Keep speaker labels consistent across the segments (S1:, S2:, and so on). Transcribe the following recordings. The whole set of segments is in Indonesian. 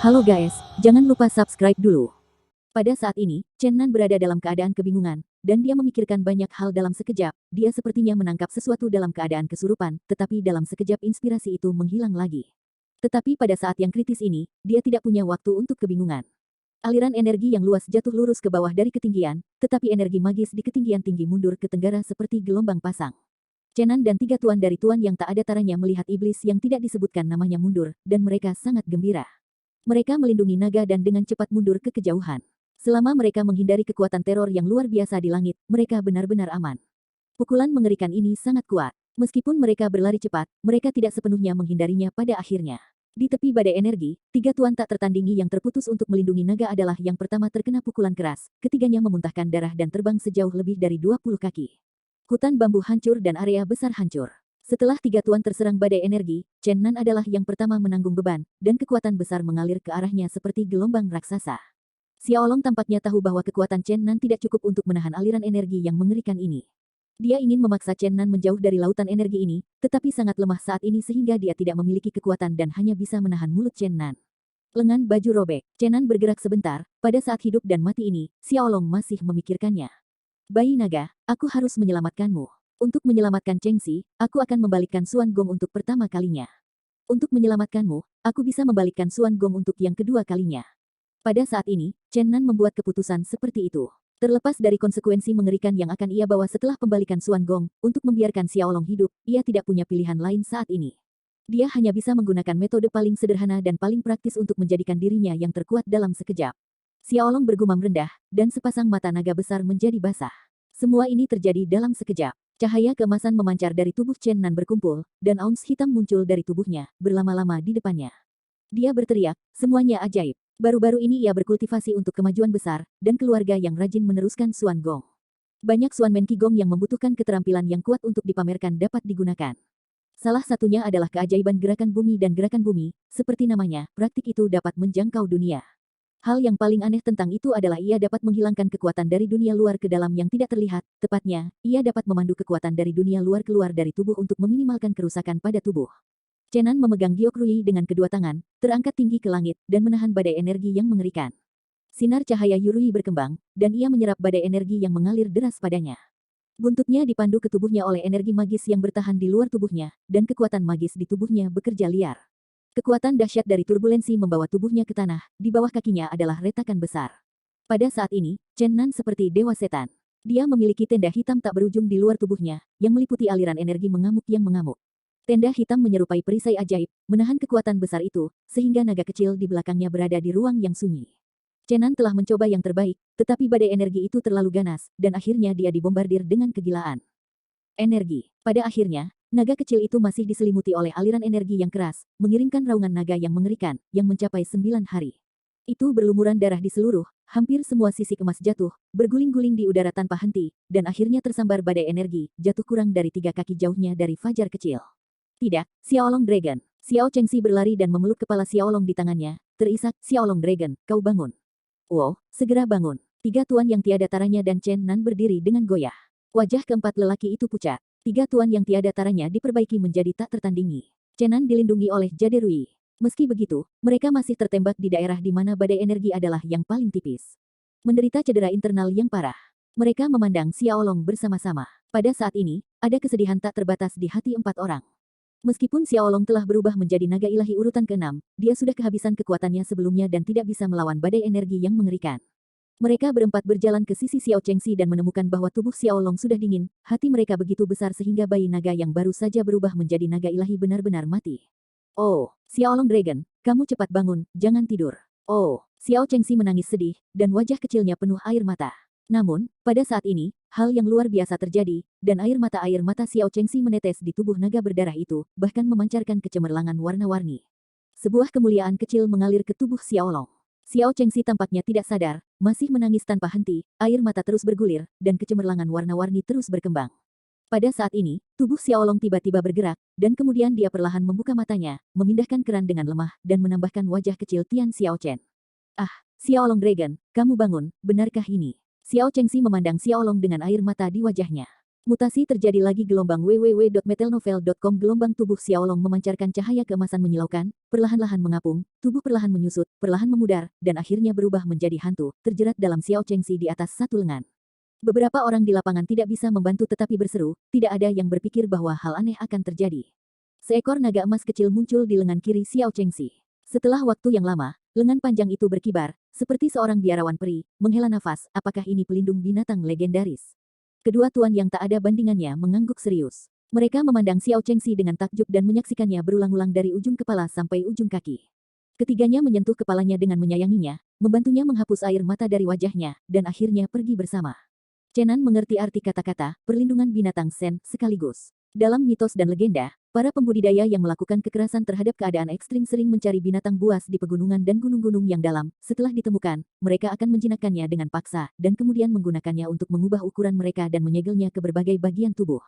S1: Halo guys, jangan lupa subscribe dulu. Pada saat ini, Chen Nan berada dalam keadaan kebingungan, dan dia memikirkan banyak hal dalam sekejap. Dia sepertinya menangkap sesuatu dalam keadaan kesurupan, tetapi dalam sekejap inspirasi itu menghilang lagi. Tetapi pada saat yang kritis ini, dia tidak punya waktu untuk kebingungan. Aliran energi yang luas jatuh lurus ke bawah dari ketinggian, tetapi energi magis di ketinggian tinggi mundur ke tenggara seperti gelombang pasang. Chen Nan dan tiga tuan dari tuan yang tak ada taranya melihat iblis yang tidak disebutkan namanya mundur, dan mereka sangat gembira. Mereka melindungi naga dan dengan cepat mundur ke kejauhan. Selama mereka menghindari kekuatan teror yang luar biasa di langit, mereka benar-benar aman. Pukulan mengerikan ini sangat kuat. Meskipun mereka berlari cepat, mereka tidak sepenuhnya menghindarinya pada akhirnya. Di tepi badai energi, tiga tuan tak tertandingi yang terputus untuk melindungi naga adalah yang pertama terkena pukulan keras, ketiganya memuntahkan darah dan terbang sejauh lebih dari 20 kaki. Hutan bambu hancur dan area besar hancur. Setelah tiga tuan terserang badai energi, Chen Nan adalah yang pertama menanggung beban, dan kekuatan besar mengalir ke arahnya seperti gelombang raksasa. Xiaolong tampaknya tahu bahwa kekuatan Chen Nan tidak cukup untuk menahan aliran energi yang mengerikan ini. Dia ingin memaksa Chen Nan menjauh dari lautan energi ini, tetapi sangat lemah saat ini sehingga dia tidak memiliki kekuatan dan hanya bisa menahan mulut Chen Nan. Lengan baju robek, Chen Nan bergerak sebentar, pada saat hidup dan mati ini, Xiaolong masih memikirkannya. Bayi naga, aku harus menyelamatkanmu. Untuk menyelamatkan Chengxi, aku akan membalikkan Suan Gong untuk pertama kalinya. Untuk menyelamatkanmu, aku bisa membalikkan Suan Gong untuk yang kedua kalinya. Pada saat ini, Chen Nan membuat keputusan seperti itu. Terlepas dari konsekuensi mengerikan yang akan ia bawa setelah pembalikan Suan Gong, untuk membiarkan Xiaolong hidup, ia tidak punya pilihan lain saat ini. Dia hanya bisa menggunakan metode paling sederhana dan paling praktis untuk menjadikan dirinya yang terkuat dalam sekejap. Xiaolong bergumam rendah, dan sepasang mata naga besar menjadi basah. Semua ini terjadi dalam sekejap. Cahaya keemasan memancar dari tubuh Chen Nan berkumpul, dan auns hitam muncul dari tubuhnya, berlama-lama di depannya. Dia berteriak, semuanya ajaib. Baru-baru ini ia berkultivasi untuk kemajuan besar, dan keluarga yang rajin meneruskan Suan Gong. Banyak Suan Men Qigong yang membutuhkan keterampilan yang kuat untuk dipamerkan dapat digunakan. Salah satunya adalah keajaiban gerakan bumi dan gerakan bumi, seperti namanya, praktik itu dapat menjangkau dunia. Hal yang paling aneh tentang itu adalah ia dapat menghilangkan kekuatan dari dunia luar ke dalam yang tidak terlihat, tepatnya, ia dapat memandu kekuatan dari dunia luar keluar dari tubuh untuk meminimalkan kerusakan pada tubuh. Chen Nan memegang giok rui dengan kedua tangan, terangkat tinggi ke langit, dan menahan badai energi yang mengerikan. Sinar cahaya Yurui berkembang, dan ia menyerap badai energi yang mengalir deras padanya. Buntutnya dipandu ke tubuhnya oleh energi magis yang bertahan di luar tubuhnya, dan kekuatan magis di tubuhnya bekerja liar. Kekuatan dahsyat dari turbulensi membawa tubuhnya ke tanah, di bawah kakinya adalah retakan besar. Pada saat ini, Chen Nan seperti dewa setan. Dia memiliki tenda hitam tak berujung di luar tubuhnya, yang meliputi aliran energi mengamuk yang mengamuk. Tenda hitam menyerupai perisai ajaib, menahan kekuatan besar itu, sehingga naga kecil di belakangnya berada di ruang yang sunyi. Chen Nan telah mencoba yang terbaik, tetapi badai energi itu terlalu ganas, dan akhirnya dia dibombardir dengan kegilaan. Energi. Pada akhirnya, naga kecil itu masih diselimuti oleh aliran energi yang keras, mengirimkan raungan naga yang mengerikan, yang mencapai 9 hari. Itu berlumuran darah di seluruh, hampir semua sisi emas jatuh, berguling-guling di udara tanpa henti, dan akhirnya tersambar badai energi, jatuh kurang dari 3 kaki jauhnya dari fajar kecil. Tidak, Xiaolong Dragon. Xiao Chengxi berlari dan memeluk kepala Xiaolong di tangannya, terisak, Xiaolong Dragon, kau bangun. Wow, segera bangun. Tiga tuan yang tiada taranya dan Chen Nan berdiri dengan goyah. Wajah keempat lelaki itu pucat. Tiga tuan yang tiada taranya diperbaiki menjadi tak tertandingi. Chen Nan dilindungi oleh Jade Rui. Meski begitu, mereka masih tertembak di daerah di mana badai energi adalah yang paling tipis. Menderita cedera internal yang parah. Mereka memandang Xiaolong bersama-sama. Pada saat ini, ada kesedihan tak terbatas di hati empat orang. Meskipun Xiaolong telah berubah menjadi naga ilahi urutan ke-6, dia sudah kehabisan kekuatannya sebelumnya dan tidak bisa melawan badai energi yang mengerikan. Mereka berempat berjalan ke sisi Xiao Chengxi dan menemukan bahwa tubuh Xiaolong sudah dingin, hati mereka begitu besar sehingga bayi naga yang baru saja berubah menjadi naga ilahi benar-benar mati. Oh, Xiaolong Dragon, kamu cepat bangun, jangan tidur. Oh, Xiao Chengxi menangis sedih, dan wajah kecilnya penuh air mata. Namun, pada saat ini, hal yang luar biasa terjadi, dan air mata Xiao Chengxi menetes di tubuh naga berdarah itu, bahkan memancarkan kecemerlangan warna-warni. Sebuah kemuliaan kecil mengalir ke tubuh Xiaolong. Xiao Chengxi tampaknya tidak sadar, masih menangis tanpa henti, air mata terus bergulir, dan kecemerlangan warna-warni terus berkembang. Pada saat ini, tubuh Xiaolong tiba-tiba bergerak, dan kemudian dia perlahan membuka matanya, memindahkan keran dengan lemah, dan menambahkan wajah kecil Tian Xiao Chen. Ah, Xiaolong Dragon, kamu bangun, benarkah ini? Xiao Chengxi memandang Xiaolong dengan air mata di wajahnya. Mutasi terjadi lagi. Gelombang www.metelnovel.com. Gelombang tubuh Xiaolong memancarkan cahaya keemasan menyilaukan, perlahan-lahan mengapung, tubuh perlahan menyusut, perlahan memudar, dan akhirnya berubah menjadi hantu, terjerat dalam Xiao Chengxi di atas satu lengan. Beberapa orang di lapangan tidak bisa membantu tetapi berseru, tidak ada yang berpikir bahwa hal aneh akan terjadi. Seekor naga emas kecil muncul di lengan kiri Xiao Chengxi. Setelah waktu yang lama, lengan panjang itu berkibar, seperti seorang biarawan peri, menghela nafas. Apakah ini pelindung binatang legendaris? Kedua tuan yang tak ada bandingannya mengangguk serius. Mereka memandang Xiao Chengxi dengan takjub dan menyaksikannya berulang-ulang dari ujung kepala sampai ujung kaki. Ketiganya menyentuh kepalanya dengan menyayanginya, membantunya menghapus air mata dari wajahnya, dan akhirnya pergi bersama. Chenan mengerti arti kata-kata, perlindungan binatang Sen, sekaligus. Dalam mitos dan legenda, para pembudidaya yang melakukan kekerasan terhadap keadaan ekstrim sering mencari binatang buas di pegunungan dan gunung-gunung yang dalam. Setelah ditemukan, mereka akan menjinakkannya dengan paksa, dan kemudian menggunakannya untuk mengubah ukuran mereka dan menyegelnya ke berbagai bagian tubuh.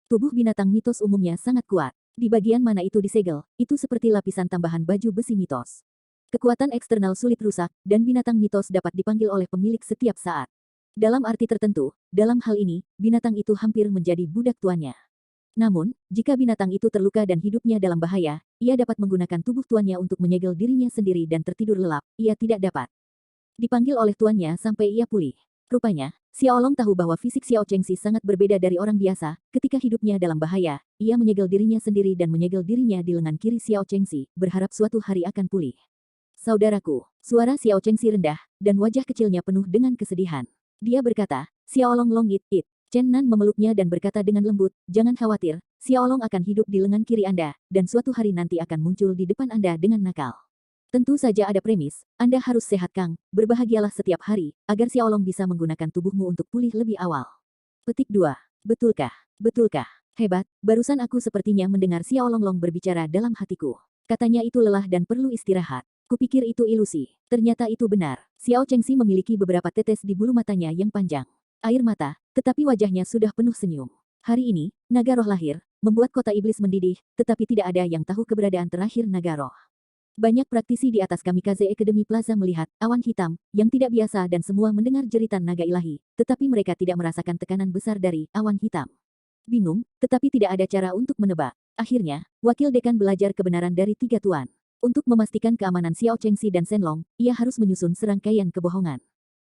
S1: Tubuh binatang mitos umumnya sangat kuat. Di bagian mana itu disegel, itu seperti lapisan tambahan baju besi mitos. Kekuatan eksternal sulit rusak, dan binatang mitos dapat dipanggil oleh pemilik setiap saat. Dalam arti tertentu, dalam hal ini, binatang itu hampir menjadi budak tuannya. Namun, jika binatang itu terluka dan hidupnya dalam bahaya, ia dapat menggunakan tubuh tuannya untuk menyegel dirinya sendiri dan tertidur lelap. Ia tidak dapat dipanggil oleh tuannya sampai ia pulih. Rupanya, Xiaolong tahu bahwa fisik Xiao Chengxi sangat berbeda dari orang biasa. Ketika hidupnya dalam bahaya, ia menyegel dirinya sendiri dan menyegel dirinya di lengan kiri Xiao Chengxi, berharap suatu hari akan pulih. Saudaraku, suara Xiao Chengxi rendah, dan wajah kecilnya penuh dengan kesedihan. Dia berkata, Xiaolong Long it. Chen Nan memeluknya dan berkata dengan lembut, jangan khawatir, Xiaolong akan hidup di lengan kiri Anda, dan suatu hari nanti akan muncul di depan Anda dengan nakal. Tentu saja ada premis, Anda harus sehat Kang, berbahagialah setiap hari, agar Xiaolong bisa menggunakan tubuhmu untuk pulih lebih awal. Petik 2. Betulkah? Betulkah? Hebat, barusan aku sepertinya mendengar Xiaolong Long berbicara dalam hatiku. Katanya itu lelah dan perlu istirahat. Kupikir itu ilusi. Ternyata itu benar. Xiao Chengxi memiliki beberapa tetes di bulu matanya yang panjang. Air mata, tetapi wajahnya sudah penuh senyum. Hari ini, naga roh lahir, membuat kota iblis mendidih, tetapi tidak ada yang tahu keberadaan terakhir naga roh. Banyak praktisi di atas Kamikaze Academy Plaza melihat awan hitam yang tidak biasa dan semua mendengar jeritan naga ilahi, tetapi mereka tidak merasakan tekanan besar dari awan hitam. Bingung, tetapi tidak ada cara untuk menebak. Akhirnya, wakil dekan belajar kebenaran dari tiga tuan. Untuk memastikan keamanan Xiao Chengxi dan Shenlong, ia harus menyusun serangkaian kebohongan.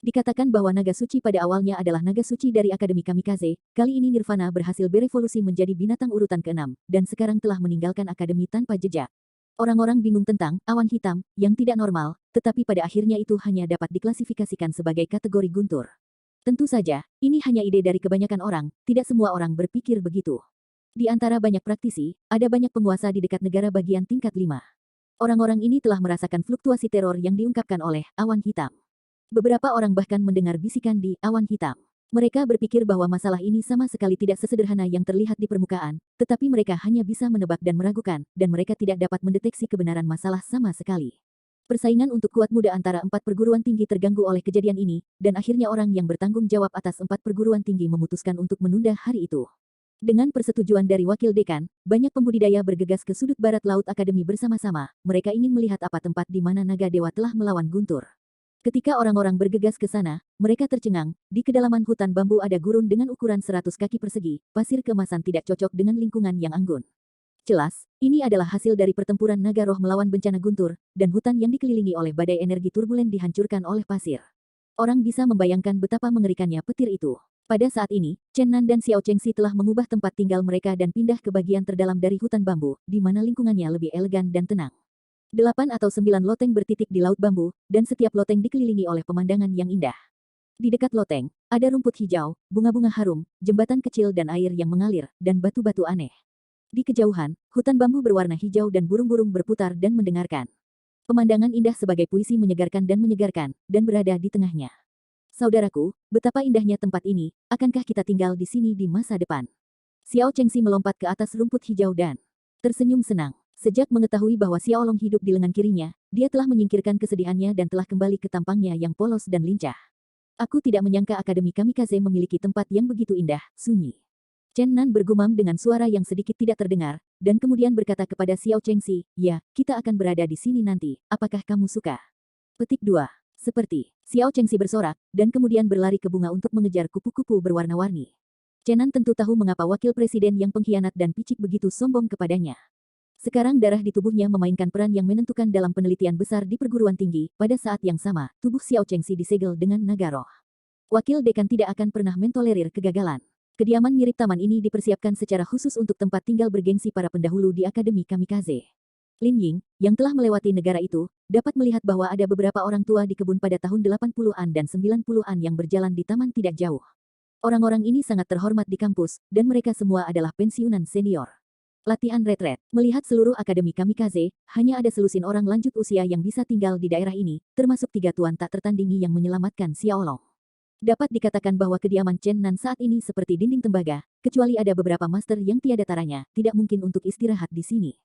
S1: Dikatakan bahwa naga suci pada awalnya adalah naga suci dari Akademi Kamikaze, kali ini Nirvana berhasil berevolusi menjadi binatang urutan ke-6, dan sekarang telah meninggalkan Akademi tanpa jejak. Orang-orang bingung tentang awan hitam yang tidak normal, tetapi pada akhirnya itu hanya dapat diklasifikasikan sebagai kategori guntur. Tentu saja, ini hanya ide dari kebanyakan orang, tidak semua orang berpikir begitu. Di antara banyak praktisi, ada banyak penguasa di dekat negara bagian tingkat 5. Orang-orang ini telah merasakan fluktuasi teror yang diungkapkan oleh awan hitam. Beberapa orang bahkan mendengar bisikan di awan hitam. Mereka berpikir bahwa masalah ini sama sekali tidak sesederhana yang terlihat di permukaan, tetapi mereka hanya bisa menebak dan meragukan, dan mereka tidak dapat mendeteksi kebenaran masalah sama sekali. Persaingan untuk kuat muda antara 4 perguruan tinggi terganggu oleh kejadian ini, dan akhirnya orang yang bertanggung jawab atas 4 perguruan tinggi memutuskan untuk menunda hari itu. Dengan persetujuan dari wakil dekan, banyak pembudidaya bergegas ke sudut barat laut akademi bersama-sama. Mereka ingin melihat apa tempat di mana naga dewa telah melawan guntur. Ketika orang-orang bergegas ke sana, mereka tercengang. Di kedalaman hutan bambu ada gurun dengan ukuran 100 kaki persegi. Pasir keemasan tidak cocok dengan lingkungan yang anggun. Jelas, ini adalah hasil dari pertempuran naga roh melawan bencana guntur, dan hutan yang dikelilingi oleh badai energi turbulen dihancurkan oleh pasir. Orang bisa membayangkan betapa mengerikannya petir itu. Pada saat ini, Chen Nan dan Xiao Chengxi telah mengubah tempat tinggal mereka dan pindah ke bagian terdalam dari hutan bambu, di mana lingkungannya lebih elegan dan tenang. 8 atau 9 loteng bertitik di laut bambu, dan setiap loteng dikelilingi oleh pemandangan yang indah. Di dekat loteng, ada rumput hijau, bunga-bunga harum, jembatan kecil dan air yang mengalir, dan batu-batu aneh. Di kejauhan, hutan bambu berwarna hijau dan burung-burung berputar dan mendengarkan. Pemandangan indah sebagai puisi menyegarkan, dan berada di tengahnya. Saudaraku, betapa indahnya tempat ini, akankah kita tinggal di sini di masa depan? Xiao Chengxi melompat ke atas rumput hijau dan tersenyum senang. Sejak mengetahui bahwa Xiaolong hidup di lengan kirinya, dia telah menyingkirkan kesedihannya dan telah kembali ke tampangnya yang polos dan lincah. Aku tidak menyangka Akademi Kamikaze memiliki tempat yang begitu indah, sunyi. Chen Nan bergumam dengan suara yang sedikit tidak terdengar, dan kemudian berkata kepada Xiao Chengxi, ya, kita akan berada di sini nanti, apakah kamu suka? Petik 2. Seperti, Xiao Chengxi bersorak, dan kemudian berlari ke bunga untuk mengejar kupu-kupu berwarna-warni. Chen tentu tahu mengapa wakil presiden yang pengkhianat dan picik begitu sombong kepadanya. Sekarang darah di tubuhnya memainkan peran yang menentukan dalam penelitian besar di perguruan tinggi. Pada saat yang sama, tubuh Xiao Chengxi disegel dengan naga roh. Wakil dekan tidak akan pernah mentolerir kegagalan. Kediaman mirip taman ini dipersiapkan secara khusus untuk tempat tinggal bergengsi para pendahulu di Akademi Kamikaze. Lin Ying, yang telah melewati negara itu, dapat melihat bahwa ada beberapa orang tua di kebun pada tahun 80-an dan 90-an yang berjalan di taman tidak jauh. Orang-orang ini sangat terhormat di kampus, dan mereka semua adalah pensiunan senior. Latihan retret. Melihat seluruh Akademi Kamikaze, hanya ada selusin orang lanjut usia yang bisa tinggal di daerah ini, termasuk 3 tuan tak tertandingi yang menyelamatkan Xiaolong. Dapat dikatakan bahwa kediaman Chen Nan saat ini seperti dinding tembaga, kecuali ada beberapa master yang tiada taranya, tidak mungkin untuk istirahat di sini.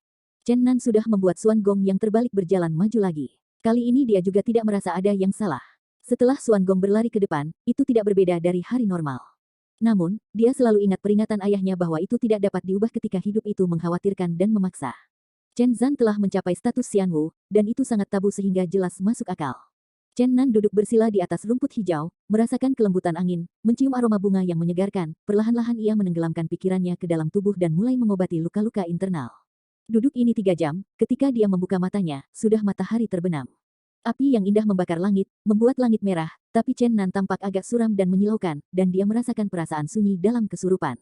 S1: Chen Nan sudah membuat Xuan Gong yang terbalik berjalan maju lagi. Kali ini dia juga tidak merasa ada yang salah. Setelah Xuan Gong berlari ke depan, itu tidak berbeda dari hari normal. Namun, dia selalu ingat peringatan ayahnya bahwa itu tidak dapat diubah ketika hidup itu mengkhawatirkan dan memaksa. Chen Zan telah mencapai status Xian Wu, dan itu sangat tabu sehingga jelas masuk akal. Chen Nan duduk bersila di atas rumput hijau, merasakan kelembutan angin, mencium aroma bunga yang menyegarkan, perlahan-lahan ia menenggelamkan pikirannya ke dalam tubuh dan mulai mengobati luka-luka internal. Duduk ini 3 jam, ketika dia membuka matanya, sudah matahari terbenam. Api yang indah membakar langit, membuat langit merah, tapi Chen Nan tampak agak suram dan menyilaukan, dan dia merasakan perasaan sunyi dalam kesurupan.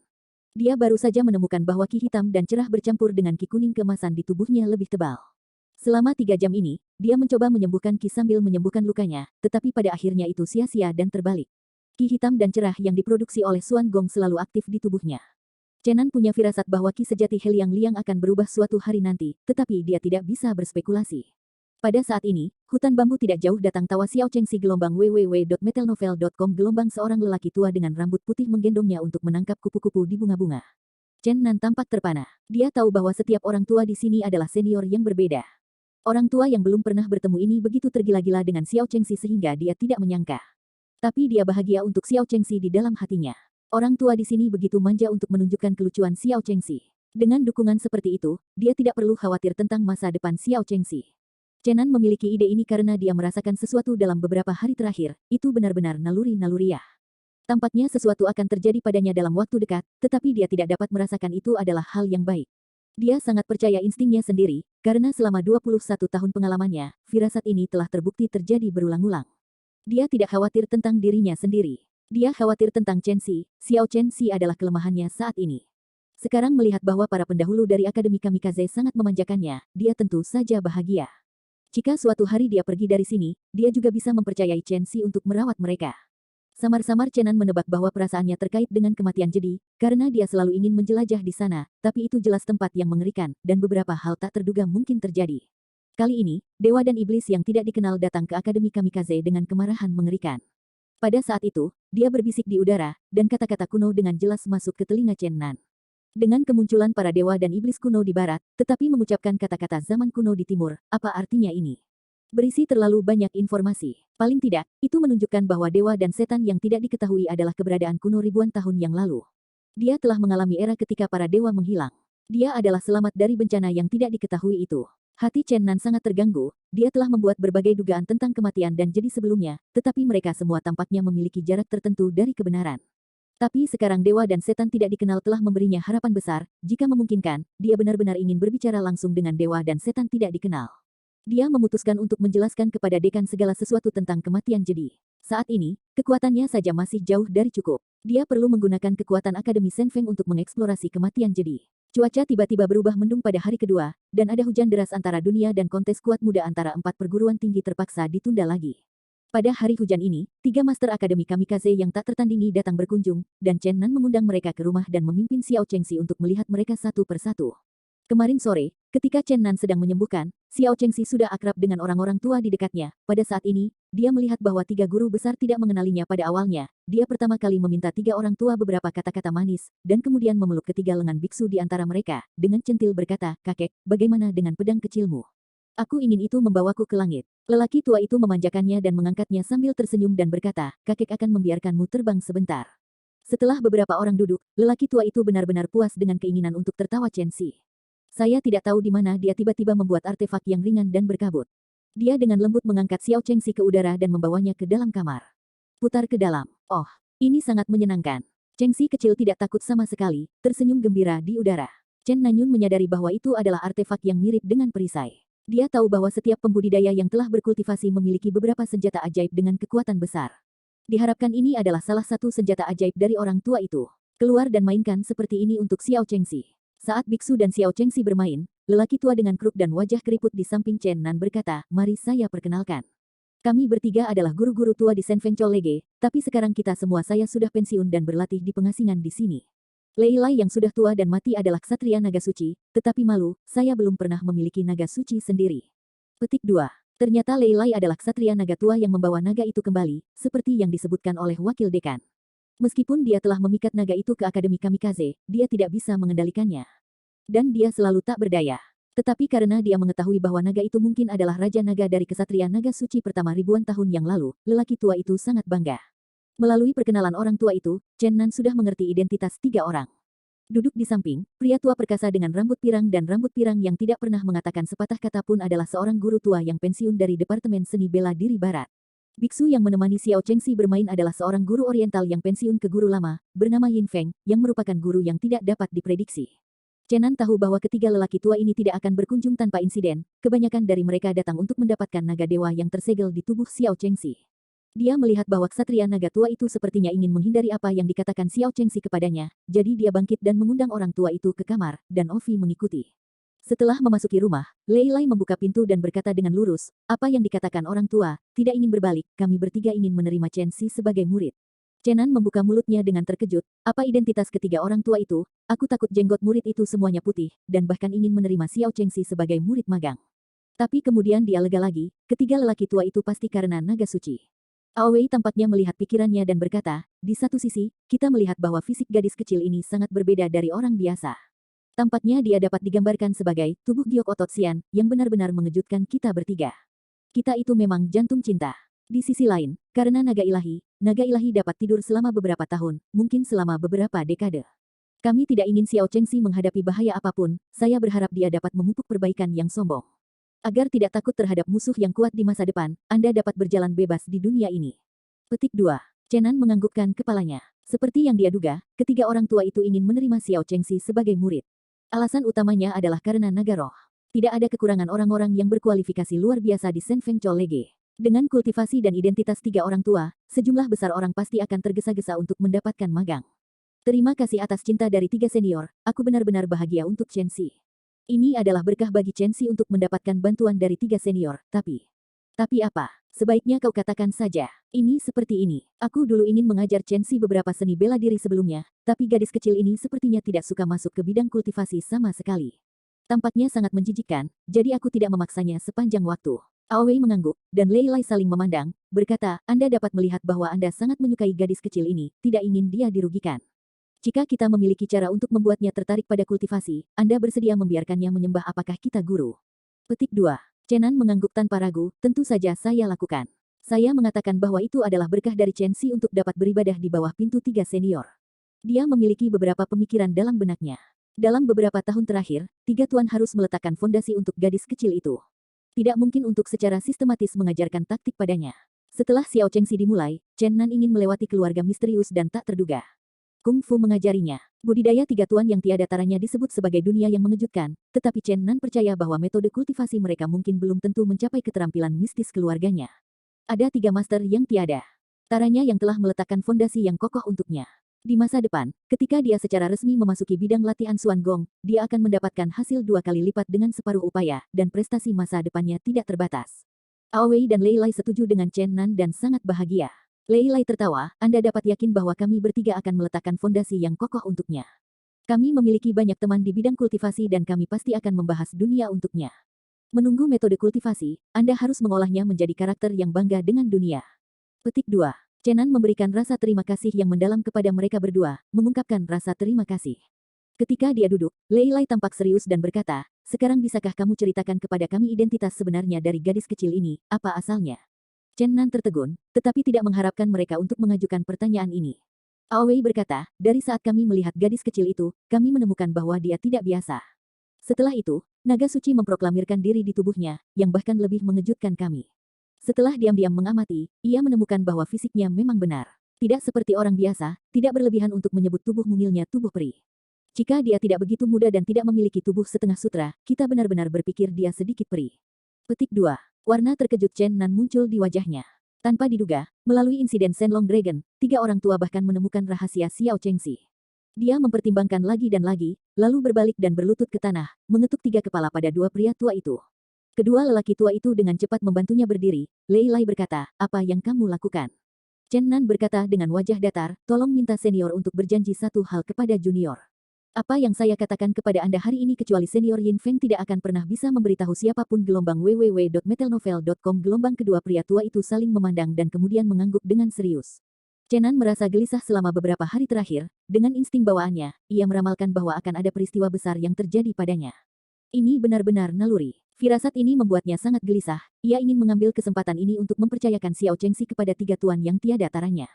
S1: Dia baru saja menemukan bahwa ki hitam dan cerah bercampur dengan ki kuning kemasan di tubuhnya lebih tebal. Selama 3 jam ini, dia mencoba menyembuhkan ki sambil menyembuhkan lukanya, tetapi pada akhirnya itu sia-sia dan terbalik. Ki hitam dan cerah yang diproduksi oleh Xuan Gong selalu aktif di tubuhnya. Chen Nan punya firasat bahwa ki sejati He Liang akan berubah suatu hari nanti, tetapi dia tidak bisa berspekulasi. Pada saat ini, hutan bambu tidak jauh datang tawa Xiao Chengxi gelombang www.metelnovel.com gelombang seorang lelaki tua dengan rambut putih menggendongnya untuk menangkap kupu-kupu di bunga-bunga. Chen Nan tampak terpana. Dia tahu bahwa setiap orang tua di sini adalah senior yang berbeda. Orang tua yang belum pernah bertemu ini begitu tergila-gila dengan Xiao Chengxi sehingga dia tidak menyangka. Tapi dia bahagia untuk Xiao Chengxi di dalam hatinya. Orang tua di sini begitu manja untuk menunjukkan kelucuan Xiao Chengxi. Dengan dukungan seperti itu, dia tidak perlu khawatir tentang masa depan Xiao Chengxi. Chen Nan memiliki ide ini karena dia merasakan sesuatu dalam beberapa hari terakhir, itu benar-benar naluri-naluriah. Tampaknya sesuatu akan terjadi padanya dalam waktu dekat, tetapi dia tidak dapat merasakan itu adalah hal yang baik. Dia sangat percaya instingnya sendiri, karena selama 21 tahun pengalamannya, firasat ini telah terbukti terjadi berulang-ulang. Dia tidak khawatir tentang dirinya sendiri. Dia khawatir tentang Chen Xi. Xiao Chen Xi adalah kelemahannya saat ini. Sekarang melihat bahwa para pendahulu dari Akademi Kamikaze sangat memanjakannya, dia tentu saja bahagia. Jika suatu hari dia pergi dari sini, dia juga bisa mempercayai Chen Xi untuk merawat mereka. Samar-samar Chen Nan menebak bahwa perasaannya terkait dengan kematian Jedi, karena dia selalu ingin menjelajah di sana, tapi itu jelas tempat yang mengerikan, dan beberapa hal tak terduga mungkin terjadi. Kali ini, dewa dan iblis yang tidak dikenal datang ke Akademi Kamikaze dengan kemarahan mengerikan. Pada saat itu, dia berbisik di udara, dan kata-kata kuno dengan jelas masuk ke telinga Chen Nan. Dengan kemunculan para dewa dan iblis kuno di barat, tetapi mengucapkan kata-kata zaman kuno di timur, apa artinya ini? Berisi terlalu banyak informasi. Paling tidak, itu menunjukkan bahwa dewa dan setan yang tidak diketahui adalah keberadaan kuno ribuan tahun yang lalu. Dia telah mengalami era ketika para dewa menghilang. Dia adalah selamat dari bencana yang tidak diketahui itu. Hati Chen Nan sangat terganggu, dia telah membuat berbagai dugaan tentang kematian dan jadi sebelumnya, tetapi mereka semua tampaknya memiliki jarak tertentu dari kebenaran. Tapi sekarang dewa dan setan tidak dikenal telah memberinya harapan besar, jika memungkinkan, dia benar-benar ingin berbicara langsung dengan dewa dan setan tidak dikenal. Dia memutuskan untuk menjelaskan kepada dekan segala sesuatu tentang kematian Jedi. Saat ini, kekuatannya saja masih jauh dari cukup. Dia perlu menggunakan kekuatan Akademi Shen Feng untuk mengeksplorasi kematian Jedi. Cuaca tiba-tiba berubah mendung pada hari kedua, dan ada hujan deras antara dunia dan kontes kuat muda antara 4 perguruan tinggi terpaksa ditunda lagi. Pada hari hujan ini, 3 master Akademi Kamikaze yang tak tertandingi datang berkunjung, dan Chen Nan mengundang mereka ke rumah dan memimpin Xiao Chengxi untuk melihat mereka satu persatu. Kemarin sore, ketika Chen Nan sedang menyembuhkan, Xiao Chengxi sudah akrab dengan orang-orang tua di dekatnya. Pada saat ini, dia melihat bahwa 3 guru besar tidak mengenalinya pada awalnya. Dia pertama kali meminta 3 orang tua beberapa kata-kata manis, dan kemudian memeluk ketiga lengan biksu di antara mereka, dengan centil berkata, "Kakek, bagaimana dengan pedang kecilmu? Aku ingin itu membawaku ke langit." Lelaki tua itu memanjakannya dan mengangkatnya sambil tersenyum dan berkata, "Kakek akan membiarkanmu terbang sebentar." Setelah beberapa orang duduk, lelaki tua itu benar-benar puas dengan keinginan untuk tertawa Chen Xi. Saya tidak tahu di mana dia tiba-tiba membuat artefak yang ringan dan berkabut. Dia dengan lembut mengangkat Xiao Chengxi ke udara dan membawanya ke dalam kamar. Putar ke dalam. Oh, ini sangat menyenangkan. Chengxi kecil tidak takut sama sekali, tersenyum gembira di udara. Chen Nanyun menyadari bahwa itu adalah artefak yang mirip dengan perisai. Dia tahu bahwa setiap pembudidaya yang telah berkultivasi memiliki beberapa senjata ajaib dengan kekuatan besar. Diharapkan ini adalah salah satu senjata ajaib dari orang tua itu. Keluar dan mainkan seperti ini untuk Xiao Chengxi. Saat biksu dan Xiao Chengxi bermain, lelaki tua dengan kruk dan wajah keriput di samping Chen Nan berkata, "Mari saya perkenalkan. Kami bertiga adalah guru-guru tua di Senfeng Lege, tapi sekarang kita semua saya sudah pensiun dan berlatih di pengasingan di sini. Lei Lai yang sudah tua dan mati adalah ksatria naga suci, tetapi malu, saya belum pernah memiliki naga suci sendiri." Petik 2. Ternyata Lei Lai adalah ksatria naga tua yang membawa naga itu kembali, seperti yang disebutkan oleh wakil dekan. Meskipun dia telah memikat naga itu ke Akademi Kamikaze, dia tidak bisa mengendalikannya. Dan dia selalu tak berdaya. Tetapi karena dia mengetahui bahwa naga itu mungkin adalah Raja Naga dari Kesatria Naga Suci pertama ribuan tahun yang lalu, lelaki tua itu sangat bangga. Melalui perkenalan orang tua itu, Chen Nan sudah mengerti identitas 3 orang. Duduk di samping, pria tua perkasa dengan rambut pirang dan rambut pirang yang tidak pernah mengatakan sepatah kata pun adalah seorang guru tua yang pensiun dari Departemen Seni Bela Diri Barat. Biksu yang menemani Xiao Chengxi bermain adalah seorang guru oriental yang pensiun ke guru lama, bernama Yin Feng, yang merupakan guru yang tidak dapat diprediksi. Chen Nan tahu bahwa ketiga lelaki tua ini tidak akan berkunjung tanpa insiden, kebanyakan dari mereka datang untuk mendapatkan naga dewa yang tersegel di tubuh Xiao Chengxi. Dia melihat bahwa ksatria naga tua itu sepertinya ingin menghindari apa yang dikatakan Xiao Chengxi kepadanya, jadi dia bangkit dan mengundang orang tua itu ke kamar, dan Ovi mengikuti. Setelah memasuki rumah, Lei Lai membuka pintu dan berkata dengan lurus, "Apa yang dikatakan orang tua, tidak ingin berbalik, kami bertiga ingin menerima Chengxi sebagai murid." Chen Nan membuka mulutnya dengan terkejut, apa identitas ketiga orang tua itu? Aku takut jenggot murid itu semuanya putih, dan bahkan ingin menerima Xiao Chengxi sebagai murid magang. Tapi kemudian dia lega lagi, ketiga lelaki tua itu pasti karena naga suci. Aowei tampaknya melihat pikirannya dan berkata, di satu sisi, kita melihat bahwa fisik gadis kecil ini sangat berbeda dari orang biasa. Tampaknya dia dapat digambarkan sebagai tubuh giok otot sian, yang benar-benar mengejutkan kita bertiga. Kita itu memang jantung cinta. Di sisi lain, karena naga ilahi dapat tidur selama beberapa tahun, mungkin selama beberapa dekade. Kami tidak ingin Xiao Chengxi menghadapi bahaya apapun, saya berharap dia dapat memupuk perbaikan yang sombong. Agar tidak takut terhadap musuh yang kuat di masa depan, Anda dapat berjalan bebas di dunia ini. Petik 2. Chen Nan menganggukkan kepalanya. Seperti yang dia duga, ketiga orang tua itu ingin menerima Xiao Chengxi sebagai murid. Alasan utamanya adalah karena naga roh. Tidak ada kekurangan orang-orang yang berkualifikasi luar biasa di Senfeng Lege. Dengan kultivasi dan identitas 3 orang tua, sejumlah besar orang pasti akan tergesa-gesa untuk mendapatkan magang. Terima kasih atas cinta dari 3 senior, aku benar-benar bahagia untuk Chengxi. Ini adalah berkah bagi Chengxi untuk mendapatkan bantuan dari 3 senior, tapi apa? Sebaiknya kau katakan saja. Ini seperti ini. Aku dulu ingin mengajar Chengxi beberapa seni bela diri sebelumnya, tapi gadis kecil ini sepertinya tidak suka masuk ke bidang kultivasi sama sekali. Tampaknya sangat menjijikkan, jadi aku tidak memaksanya sepanjang waktu. Aowei mengangguk, dan Lei Lai saling memandang, berkata, Anda dapat melihat bahwa Anda sangat menyukai gadis kecil ini, tidak ingin dia dirugikan. Jika kita memiliki cara untuk membuatnya tertarik pada kultivasi, Anda bersedia membiarkannya menyembah apakah kita guru? Petik 2. Chen Nan mengangguk tanpa ragu, tentu saja saya lakukan. Saya mengatakan bahwa itu adalah berkah dari Chengxi untuk dapat beribadah di bawah pintu 3 senior. Dia memiliki beberapa pemikiran dalam benaknya. Dalam beberapa tahun terakhir, 3 tuan harus meletakkan fondasi untuk gadis kecil itu. Tidak mungkin untuk secara sistematis mengajarkan taktik padanya. Setelah Xiao Chengxi dimulai, Chen Nan ingin melewati keluarga misterius dan tak terduga. Kung Fu mengajarinya. Budidaya 3 tuan yang tiada taranya disebut sebagai dunia yang mengejutkan, tetapi Chen Nan percaya bahwa metode kultivasi mereka mungkin belum tentu mencapai keterampilan mistis keluarganya. Ada 3 master yang tiada taranya yang telah meletakkan fondasi yang kokoh untuknya. Di masa depan, ketika dia secara resmi memasuki bidang latihan Xuan Gong, dia akan mendapatkan hasil 2 kali lipat dengan separuh upaya, dan prestasi masa depannya tidak terbatas. Aowei dan Lei Lai setuju dengan Chen Nan dan sangat bahagia. Lei Lai tertawa, Anda dapat yakin bahwa kami bertiga akan meletakkan fondasi yang kokoh untuknya. Kami memiliki banyak teman di bidang kultivasi dan kami pasti akan membahas dunia untuknya. Menunggu metode kultivasi, Anda harus mengolahnya menjadi karakter yang bangga dengan dunia. Petik 2. Chen Nan memberikan rasa terima kasih yang mendalam kepada mereka berdua, mengungkapkan rasa terima kasih. Ketika dia duduk, Lei Lai tampak serius dan berkata, sekarang bisakah kamu ceritakan kepada kami identitas sebenarnya dari gadis kecil ini, apa asalnya? Chen Nan tertegun, tetapi tidak mengharapkan mereka untuk mengajukan pertanyaan ini. Aowei berkata, dari saat kami melihat gadis kecil itu, kami menemukan bahwa dia tidak biasa. Setelah itu, naga suci memproklamirkan diri di tubuhnya, yang bahkan lebih mengejutkan kami. Setelah diam-diam mengamati, ia menemukan bahwa fisiknya memang benar. Tidak seperti orang biasa, tidak berlebihan untuk menyebut tubuh mungilnya tubuh peri. Jika dia tidak begitu muda dan tidak memiliki tubuh setengah sutra, kita benar-benar berpikir dia sedikit peri. Petik 2. Warna terkejut Chen Nan muncul di wajahnya. Tanpa diduga, melalui insiden Shenlong Dragon, 3 orang tua bahkan menemukan rahasia Xiao Chengxi. Dia mempertimbangkan lagi dan lagi, lalu berbalik dan berlutut ke tanah, mengetuk 3 kepala pada 2 pria tua itu. Kedua lelaki tua itu dengan cepat membantunya berdiri. Lei Lai berkata, apa yang kamu lakukan? Chen Nan berkata dengan wajah datar, tolong minta senior untuk berjanji satu hal kepada junior. Apa yang saya katakan kepada Anda hari ini kecuali senior Yin Feng tidak akan pernah bisa memberitahu siapapun. Gelombang www.metalnovel.com. Gelombang. Kedua pria tua itu saling memandang dan kemudian mengangguk dengan serius. Chen Nan merasa gelisah selama beberapa hari terakhir, dengan insting bawaannya, ia meramalkan bahwa akan ada peristiwa besar yang terjadi padanya. Ini benar-benar naluri. Firasat ini membuatnya sangat gelisah, ia ingin mengambil kesempatan ini untuk mempercayakan Xiao Chengxi kepada 3 tuan yang tiada taranya.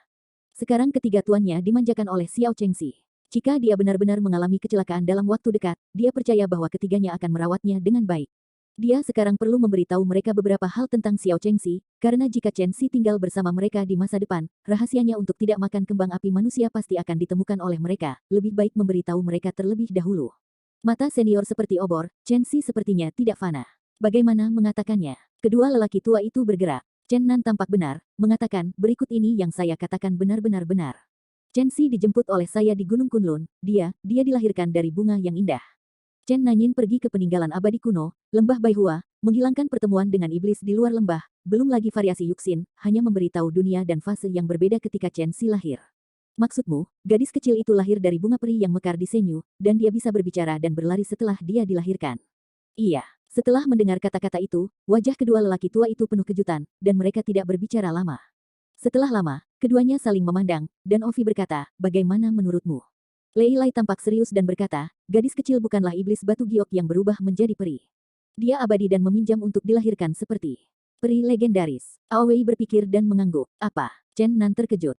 S1: Sekarang ketiga tuannya dimanjakan oleh Xiao Chengxi. Jika dia benar-benar mengalami kecelakaan dalam waktu dekat, dia percaya bahwa ketiganya akan merawatnya dengan baik. Dia sekarang perlu memberitahu mereka beberapa hal tentang Xiao Chengxi, karena jika Chen Xi tinggal bersama mereka di masa depan, rahasianya untuk tidak makan kembang api manusia pasti akan ditemukan oleh mereka, lebih baik memberitahu mereka terlebih dahulu. Mata senior seperti obor, Chen Xi sepertinya tidak fana. Bagaimana mengatakannya? Kedua lelaki tua itu bergerak. Chen Nan tampak benar, mengatakan, berikut ini yang saya katakan benar-benar benar. Chen Xi dijemput oleh saya di Gunung Kunlun, dia dilahirkan dari bunga yang indah. Chen Nanyin pergi ke peninggalan abadi kuno, lembah Baihua, menghilangkan pertemuan dengan iblis di luar lembah, belum lagi variasi Yuxin, hanya memberitahu dunia dan fase yang berbeda ketika Chen Xi lahir. Maksudmu, gadis kecil itu lahir dari bunga peri yang mekar di Senyu, dan dia bisa berbicara dan berlari setelah dia dilahirkan. Iya. Setelah mendengar kata-kata itu, wajah kedua lelaki tua itu penuh kejutan, dan mereka tidak berbicara lama. Setelah lama, keduanya saling memandang, dan Ovi berkata, bagaimana menurutmu? Lei Lai tampak serius dan berkata, gadis kecil bukanlah iblis batu giok yang berubah menjadi peri. Dia abadi dan meminjam untuk dilahirkan seperti peri legendaris. Aowei berpikir dan mengangguk. Apa? Chen Nan terkejut.